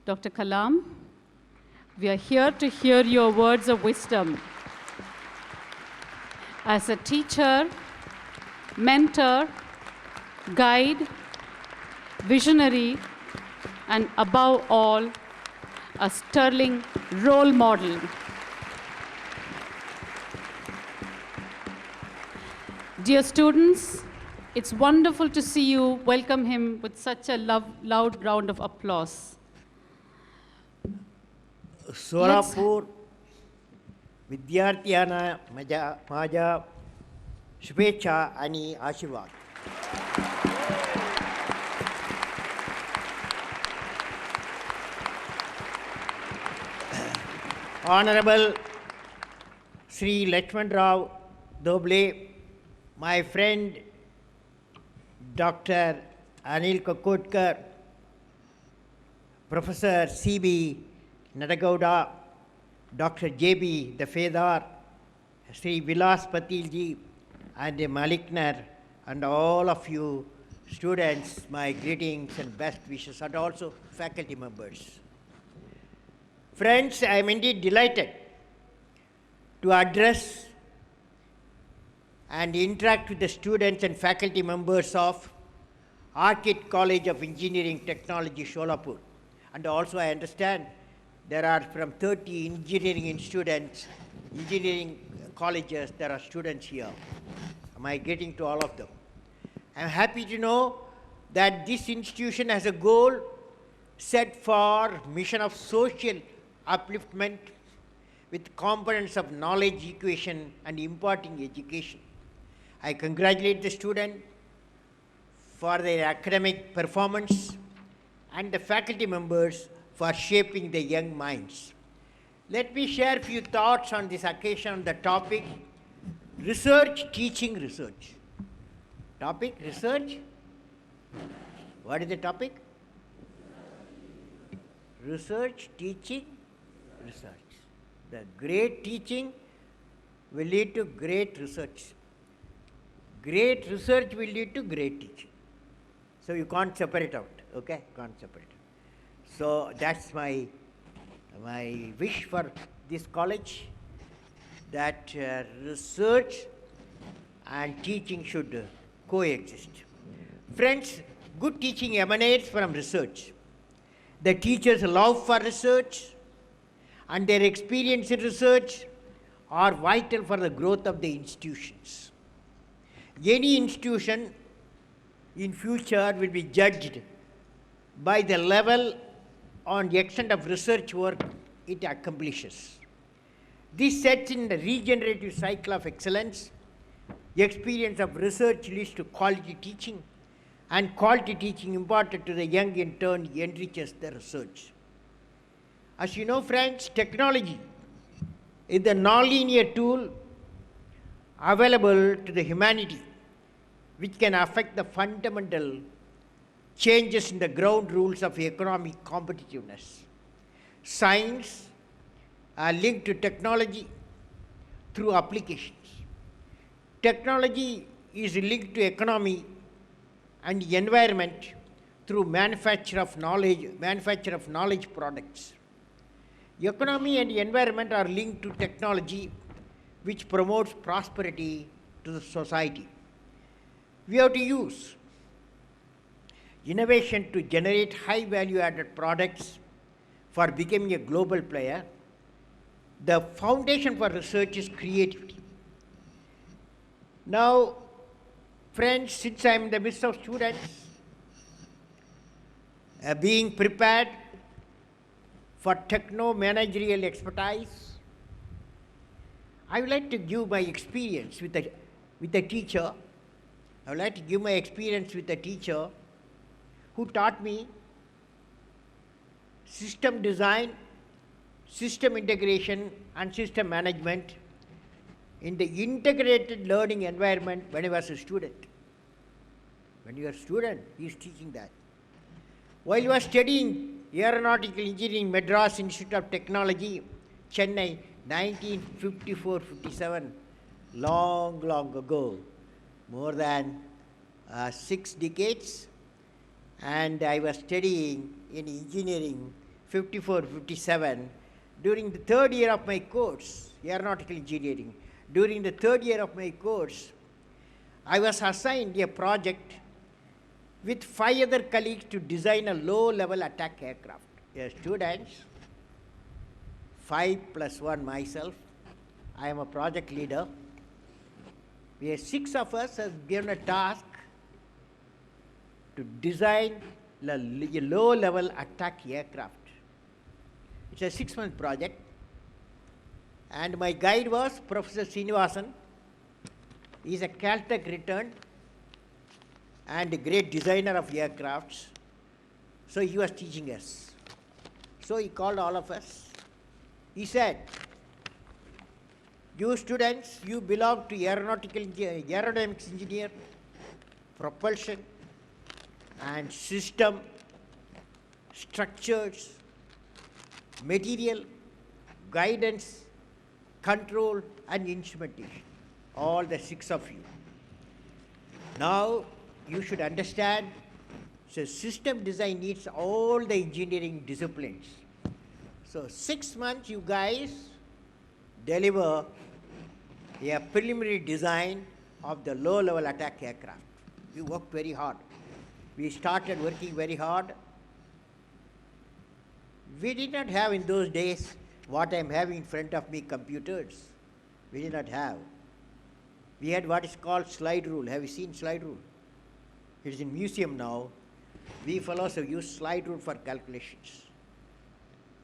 Dr. Kalam, we are here to hear your words of wisdom. As a teacher, mentor, guide, visionary, and above all, a sterling role model. Dear students, it's wonderful to see you. Welcome him with such a loud round of applause. Solapur विद्यार्थ्यांना माझ्या शुभेच्छा आणि आशीर्वाद. Honorable Sri Lakshman Rao Doble, my friend Dr. Anil Kakotkar, Professor C.B. Nadagowda, Dr. J.B. the Fedar, Sri Vilas Patilji, and Malikner, and all of you students, my greetings and best wishes, and also faculty members. Friends, I am indeed delighted to address and interact with the students and faculty members of Arcade College of Engineering Technology, Solapur. And also I understand there are from 30 engineering colleges, there are students here. My greeting to all of them. I am happy to know that this institution has a goal set for mission of social upliftment with components of knowledge equation and imparting education. I congratulate the student for their academic performance and the faculty members for shaping the young minds. Let me share a few thoughts on this occasion on the topic, research, teaching, research. Topic, research. What is the topic? Research, teaching, research. The great teaching will lead to great research. Great research will lead to great teaching. So you can't separate out, okay? Can't separate out. So that's my wish for this college, that research and teaching should coexist. Friends, good teaching emanates from research. The teachers' love for research and their experience in research are vital for the growth of the institutions. Any institution in future will be judged by the level and extent of research work it accomplishes. This sets in the regenerative cycle of excellence. The experience of research leads to quality teaching, and quality teaching imparted to the young in turn enriches the research. As you know, friends, technology is the nonlinear tool available to the humanity which can affect the fundamental changes in the ground rules of economic competitiveness. Science are linked to technology through applications. Technology is linked to economy and environment through manufacture of knowledge products. Economy and environment are linked to technology, which promotes prosperity to the society. We have to use innovation to generate high value added products for becoming a global player. The foundation for research is creativity. Now, friends, since I am in the midst of students, being prepared for techno-managerial expertise, I would like to give my experience with a teacher. I would like to give my experience with a teacher who taught me system design, system integration, and system management in the integrated learning environment when I was a student. When you are a student, he is teaching that. While you are studying Aeronautical Engineering, Madras Institute of Technology, Chennai, 1954-57, long ago, more than 6 decades, and I was studying in engineering 54, 57, during the third year of my course, aeronautical engineering, during the third year of my course, I was assigned a project with 5 other colleagues to design a low-level attack aircraft. Students, 5 plus 1 myself, I am a project leader. We are 6 of us has given a task to design a low-level attack aircraft. It's a 6-month project, and my guide was Professor Srinivasan. He is a Caltech returned and a great designer of aircrafts. So he was teaching us. So he called all of us. He said, you students, you belong to aerodynamics engineer, propulsion, and system, structures, material, guidance, control, and instrumentation. All the 6 of you. Now, you should understand, so system design needs all the engineering disciplines. So 6 months you guys deliver a preliminary design of the low-level attack aircraft. We worked very hard. We started working very hard. We did not have in those days what I am having in front of me, computers. We did not have. We had what is called slide rule. Have you seen slide rule? It is in museum now. We fellows have used slide rule for calculations.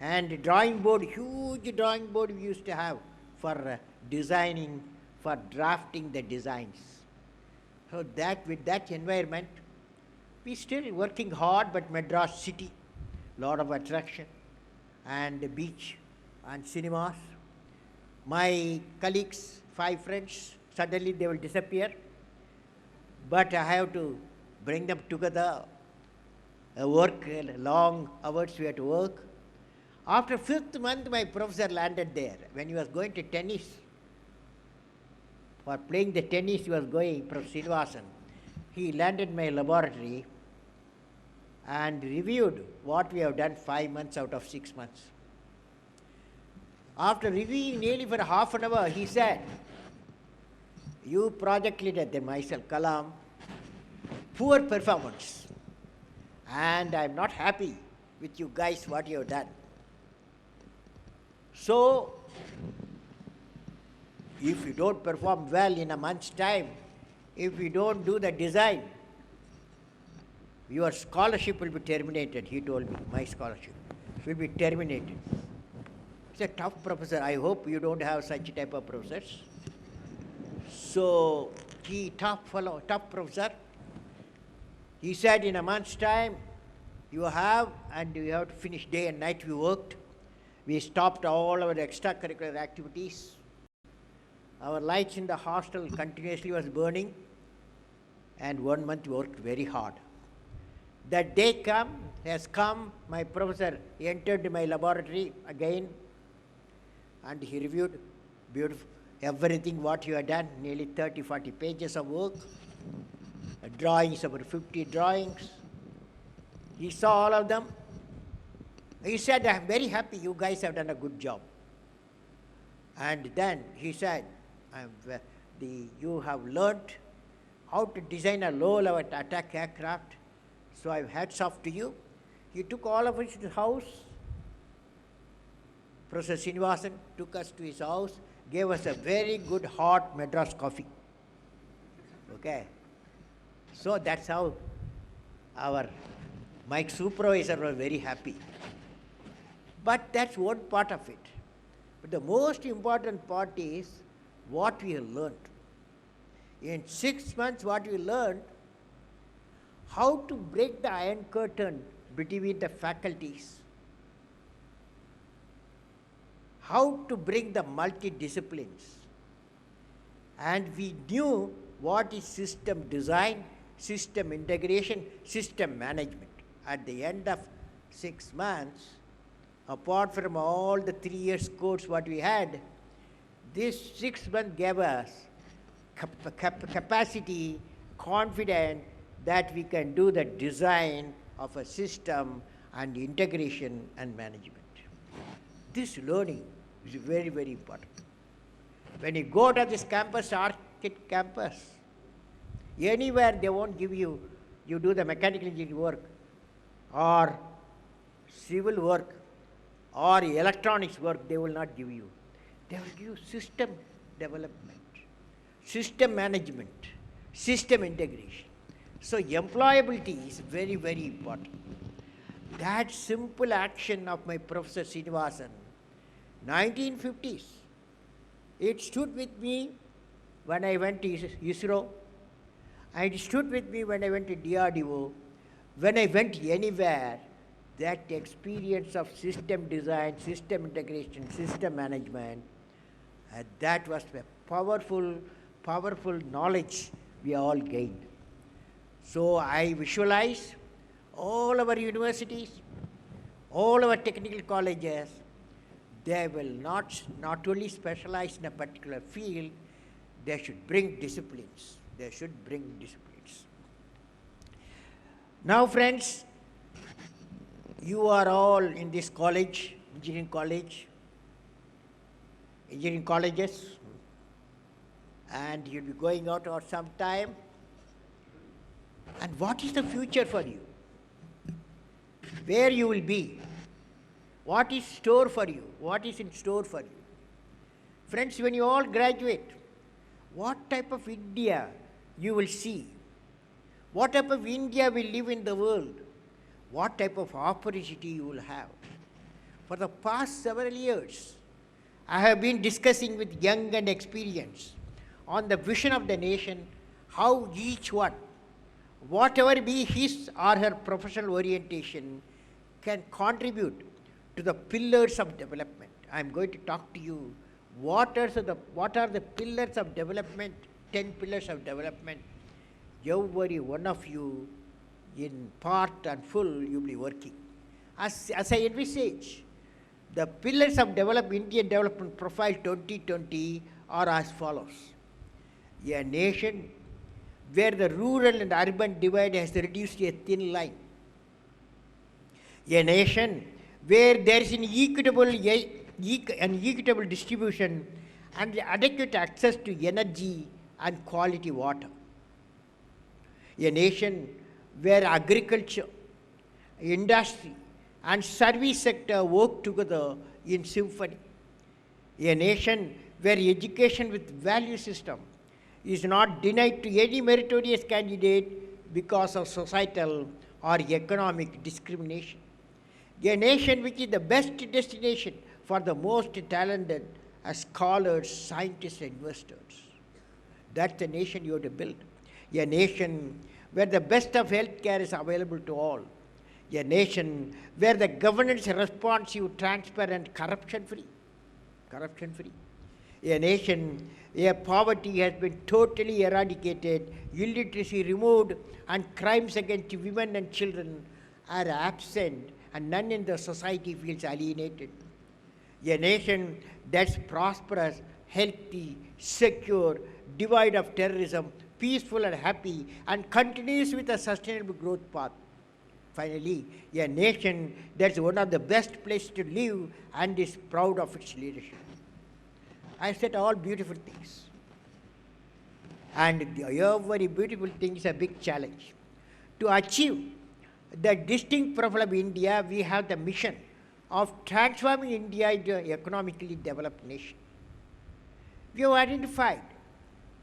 And drawing board, huge drawing board we used to have for designing, for drafting the designs. So that with that environment, we still working hard, but Madras city, lot of attraction, and the beach and cinemas. My colleagues, 5 friends, suddenly they will disappear, but I have to bring them together, work long hours we have to work. After 5th month, my professor landed there. When he was going to tennis, for playing the tennis he was going, Professor Srinivasan, he landed my laboratory and reviewed what we have done 5 months out of 6 months. After reviewing nearly for half an hour, he said, you project leader, then myself, Kalam, poor performance, and I am not happy with you guys what you have done. So, if you don't perform well in a month's time, if you don't do the design, your scholarship will be terminated, he told me, my scholarship will be terminated. He's a tough professor. I hope you don't have such type of professors. So, he tough fellow, tough professor. He said in a month's time, you have to finish day and night we worked. We stopped all our extracurricular activities. Our lights in the hostel continuously was burning, and 1 month we worked very hard. That day has come, my professor entered my laboratory again, and he reviewed beautiful everything what you had done, nearly 30, 40 pages of work, drawings, about 50 drawings. He saw all of them. He said, I am very happy you guys have done a good job. And then he said, you have learnt how to design a low-level attack aircraft, so I have hats off to you. He took all of us to his house. Professor Srinivasan took us to his house, gave us a very good hot Madras coffee. Okay. So that's how my supervisor was very happy. But that's one part of it. But the most important part is what we have learned. In 6 months, what we learned, how to break the iron curtain between the faculties, how to bring the multidisciplines. And we knew what is system design, system integration, system management. At the end of 6 months, apart from all the 3 years course what we had, this 6 months gave us capacity, confidence that we can do the design of a system and integration and management. This learning is very, very important. When you go to this campus, architect campus, anywhere they won't give you, you do the mechanical engineering work or civil work or electronics work, they will not give you. They will give you system development, system management, system integration. So employability is very, very important. That simple action of my Professor Srinivasan, 1950s, it stood with me when I went to ISRO, and it stood with me when I went to DRDO. When I went anywhere, that experience of system design, system integration, system management, that was a powerful, powerful knowledge we all gained. So I visualize all our universities, all our technical colleges, they will not only specialize in a particular field, they should bring disciplines. They should bring disciplines. Now, friends, you are all in this college, engineering colleges, and you'll be going out for some time. And what is the future for you? Where you will be? What is store for you? What is in store for you? Friends, when you all graduate, what type of India you will see? What type of India will live in the world? What type of opportunity you will have? For the past several years, I have been discussing with young and experienced on the vision of the nation, how each one, whatever be his or her professional orientation, can contribute to the pillars of development. I am going to talk to you what are the pillars of development, 10 pillars of development. Every one of you, in part and full, you will be working. As I envisage, the pillars of Indian development profile 2020 are as follows. A nation where the rural and urban divide has reduced to a thin line. A nation where there is an equitable distribution and adequate access to energy and quality water. A nation where agriculture, industry, and service sector work together in symphony. A nation where education with value system is not denied to any meritorious candidate because of societal or economic discrimination. A nation which is the best destination for the most talented scholars, scientists, and investors. That's the nation you have to build. A nation where the best of healthcare is available to all. A nation where the governance is responsive, transparent, corruption-free. A nation where poverty has been totally eradicated, illiteracy removed, and crimes against women and children are absent, and none in the society feels alienated. A nation that's prosperous, healthy, secure, devoid of terrorism, peaceful and happy, and continues with a sustainable growth path. Finally, a nation that's one of the best places to live and is proud of its leadership. I said all beautiful things. And every beautiful thing is a big challenge. To achieve the distinct profile of India, we have the mission of transforming India into an economically developed nation. We have identified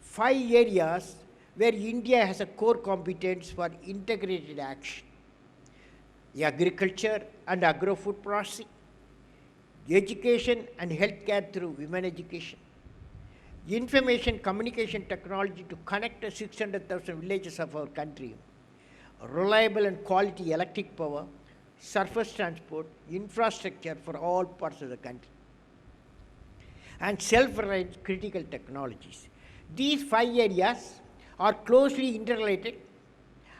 5 areas where India has a core competence for integrated action. Agriculture and agro-food processing, education and healthcare through women education, information communication technology to connect the 600,000 villages of our country, reliable and quality electric power, surface transport, infrastructure for all parts of the country, and self-reliant critical technologies. These 5 areas are closely interrelated,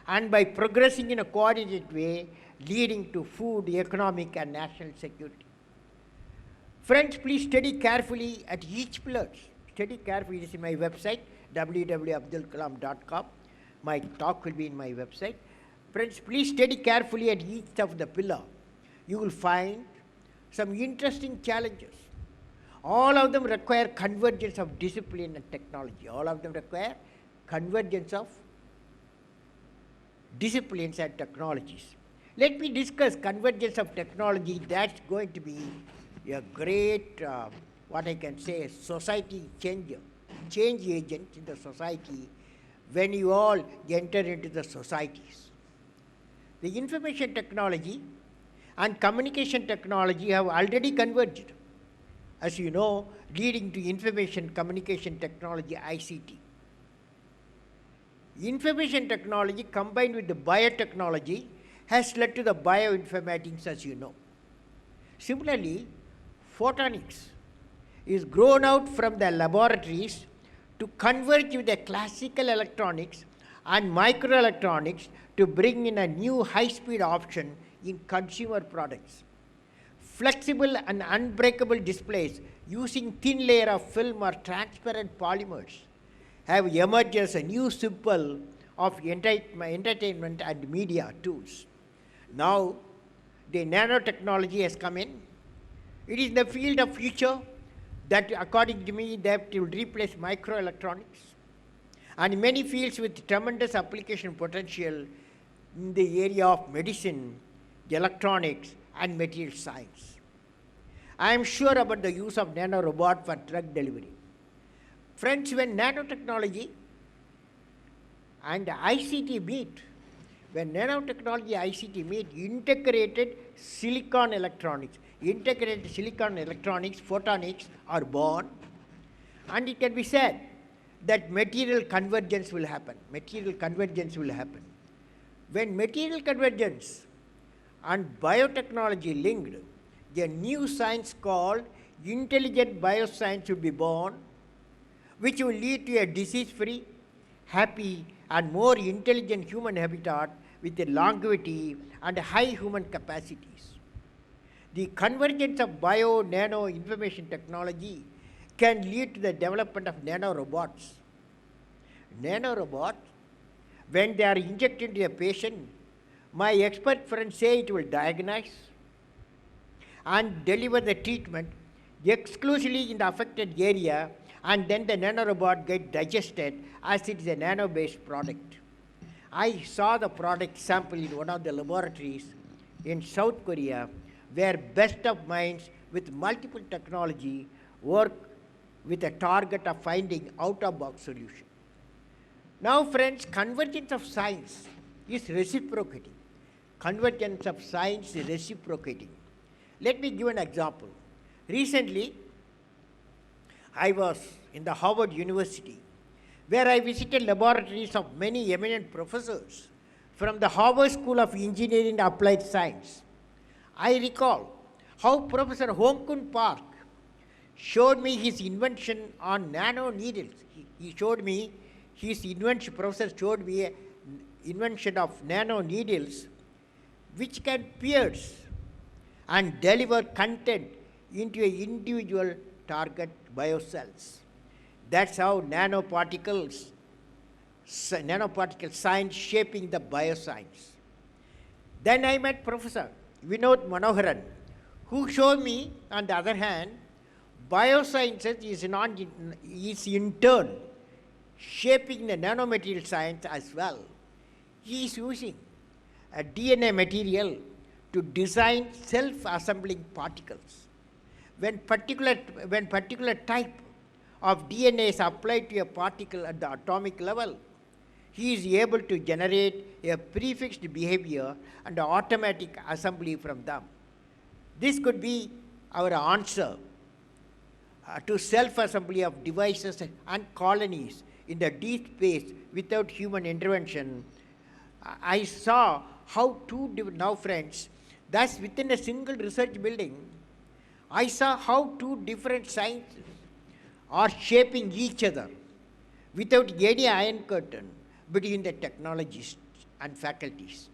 and by progressing in a coordinated way, leading to food, economic, and national security. Friends, please study carefully at each pillar. Study carefully. This is my website, www.abdulkalam.com. My talk will be in my website. Friends, please study carefully at each of the pillar you will find some interesting challenges. All of them require convergence of discipline and technology. All of them require convergence of disciplines and technologies. Let me discuss convergence of technology. That's going to be a great, what I can say, society changer, change agent in the society when you all enter into the societies. The information technology and communication technology have already converged, as you know, leading to information communication technology, ICT. Information technology combined with the biotechnology has led to the bioinformatics, as you know. Similarly, photonics is grown out from the laboratories to converge with the classical electronics and microelectronics to bring in a new high-speed option in consumer products. Flexible and unbreakable displays using thin layer of film or transparent polymers have emerged as a new symbol of entertainment and media tools. Now, the nanotechnology has come in. It is the field of future that, according to me, that will replace microelectronics and many fields with tremendous application potential in the area of medicine, electronics, and material science. I am sure about the use of nanorobot for drug delivery. Friends, when nanotechnology and ICT meet, when nanotechnology ICT meet, integrated silicon electronics, photonics are born, and it can be said that material convergence will happen. When material convergence and biotechnology linked, a new science called intelligent bioscience will be born, which will lead to a disease-free, happy, and more intelligent human habitat with a longevity and high human capacities. The convergence of bio, nano, information technology can lead to the development of nanorobots. Nanorobots, when they are injected into a patient, my expert friends say it will diagnose and deliver the treatment exclusively in the affected area, and then the nanorobot gets digested as it is a nano-based product. I saw the product sample in one of the laboratories in South Korea, where best of minds with multiple technology work with a target of finding out-of-box solution. Now, friends, convergence of science is reciprocating. Let me give an example. Recently, I was in the Harvard University, where I visited laboratories of many eminent professors from the Harvard School of Engineering and Applied Science. I recall how Professor Hong-Kun Park showed me his invention on nano needles. Professor showed me an invention of nano needles which can pierce and deliver content into an individual target biocells. That's how nanoparticle science shaping the bioscience. Then I met Professor Vinod Manoharan, who showed me, on the other hand, biosciences is in turn shaping the nanomaterial science as well. He is using a DNA material to design self-assembling particles. When particular type of DNA is applied to a particle at the atomic level, he is able to generate a prefixed behavior and automatic assembly from them. This could be our answer to self-assembly of devices and colonies in the deep space without human intervention. I saw how now friends, thus within a single research building, I saw how two different sciences are shaping each other without any iron curtain between the technologists and faculties.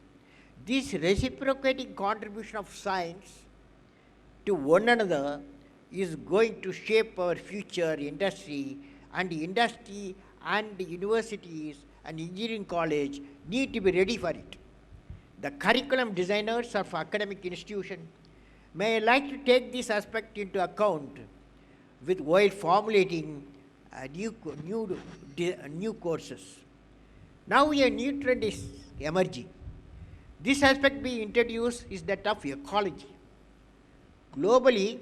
This reciprocating contribution of science to one another is going to shape our future industry, and universities and engineering college need to be ready for it. The curriculum designers of academic institutions may I like to take this aspect into account with while formulating new courses. Now a new trend is emerging. This aspect being introduced is that of ecology. Globally,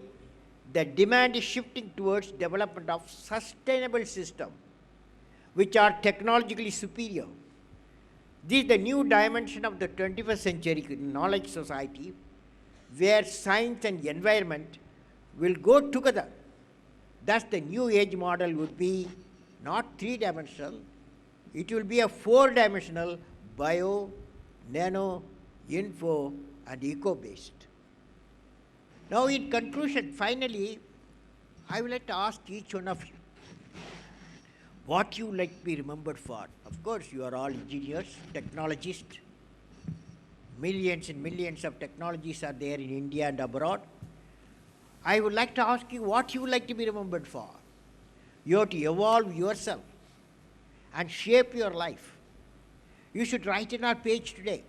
the demand is shifting towards development of sustainable systems which are technologically superior. This is the new dimension of the 21st century knowledge society where science and environment will go together. Thus, the new age model would be not three-dimensional, it will be a four-dimensional bio, nano, info, and eco-based. Now, in conclusion, finally, I would like to ask each one of you what you like to be remembered for. Of course, you are all engineers, technologists. Millions and millions of technologies are there in India and abroad. I would like to ask you what you would like to be remembered for. You have to evolve yourself and shape your life. You should write it on a page today.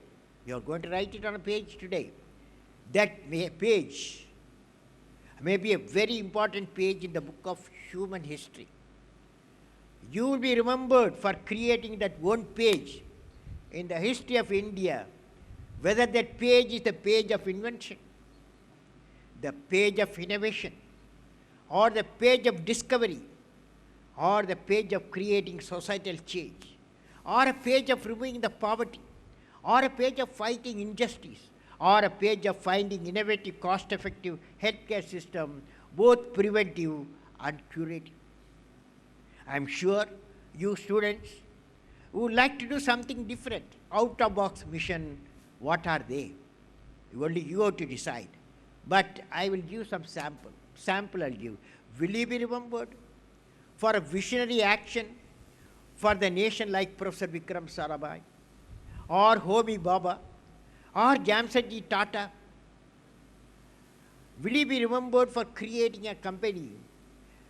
You are going to write it on a page today. That page may be a very important page in the book of human history. You will be remembered for creating that one page in the history of India, whether that page is the page of invention, the page of innovation, or the page of discovery, or the page of creating societal change, or a page of removing the poverty, or a page of fighting injustice, or a page of finding innovative, cost-effective healthcare system, both preventive and curative. I am sure you students would like to do something different, out-of-box mission. What are they? Only you have to decide. But I will give some sample. Sample I'll give. Will you be remembered for a visionary action for the nation like Professor Vikram Sarabhai, or Homi Baba, or Jamsetji Tata? Will you be remembered for creating a company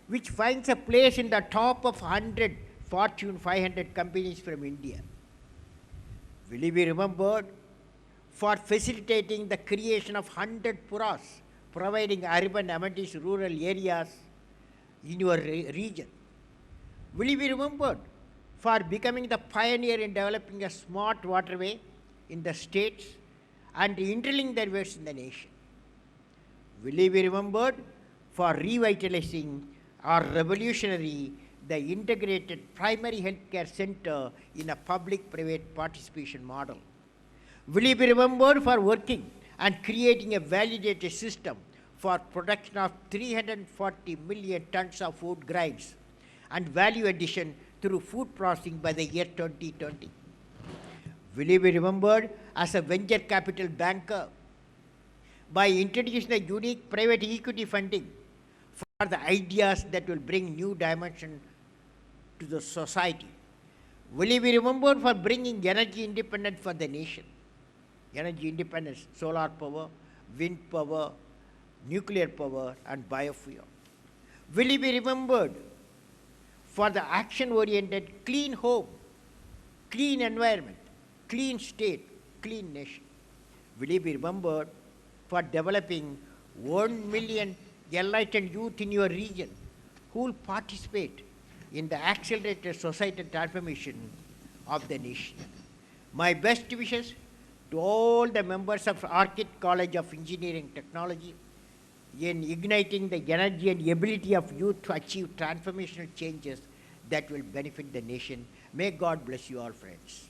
which finds a place in the top of 100 Fortune 500 companies from India? Will you be remembered for facilitating the creation of 100 puras, providing urban amenities rural areas in your region? Will you be remembered for becoming the pioneer in developing a smart waterway in the states and interlinking their ways in the nation? Will you be remembered for revitalizing or revolutionary the integrated primary healthcare center in a public-private participation model? Will you be remembered for working and creating a validated system for production of 340 million tons of food grains and value addition through food processing by the year 2020? Will you be remembered as a venture capital banker by introducing a unique private equity funding for the ideas that will bring new dimension to the society? Will you be remembered for bringing energy independence for the nation? Energy independence, solar power, wind power, nuclear power, and biofuel. Will you be remembered for the action-oriented clean home, clean environment, clean state, clean nation? Will you be remembered for developing 1 million enlightened youth in your region who will participate in the accelerated societal transformation of the nation? My best wishes to all the members of Arcade College of Engineering Technology in igniting the energy and ability of youth to achieve transformational changes that will benefit the nation. May God bless you all, friends.